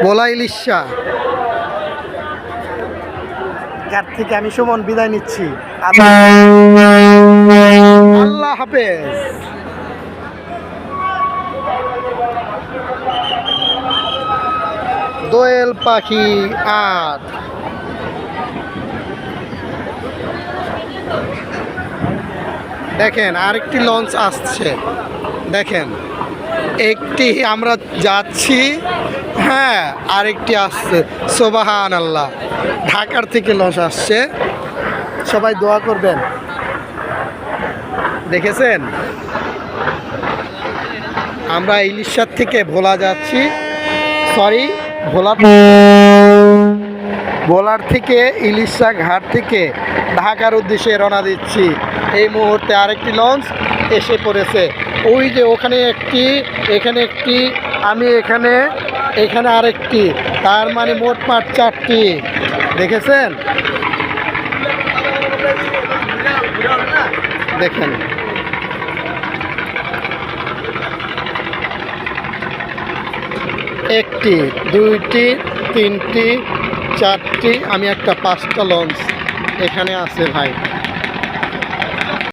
ভোলা ইলিশা ঘাট থেকে আমি সুমন বিদায় নিচ্ছি। আল্লাহ হাফেজ। দোয়েল পাখি আর দেখেন আরেকটি লঞ্চ আসছে, দেখেন একটি আমরা যাচ্ছি, হ্যাঁ আরেকটি আসছে। সুবহান আল্লাহ, ঢাকার থেকে লঞ্চ আসছে, সবাই দোয়া করবেন। দেখেছেন আমরা ইলিশার থেকে ভোলা যাচ্ছি, সরি ভোলার থেকে ইলিশা ঘাট থেকে ঢাকার উদ্দেশ্যে রওনা দিচ্ছি। এই মুহূর্তে আরেকটি লঞ্চ এসে পড়েছে, ওই যে ওখানে একটি, এখানে একটি, আমি এখানে আরেকটি, তার মানে মোটমাট 4টি। দেখেছেন, দেখেন একটি, দুইটি, তিনটি, 4টি, আমি একটা 5টা লঞ্চ এখানে আছে ভাই।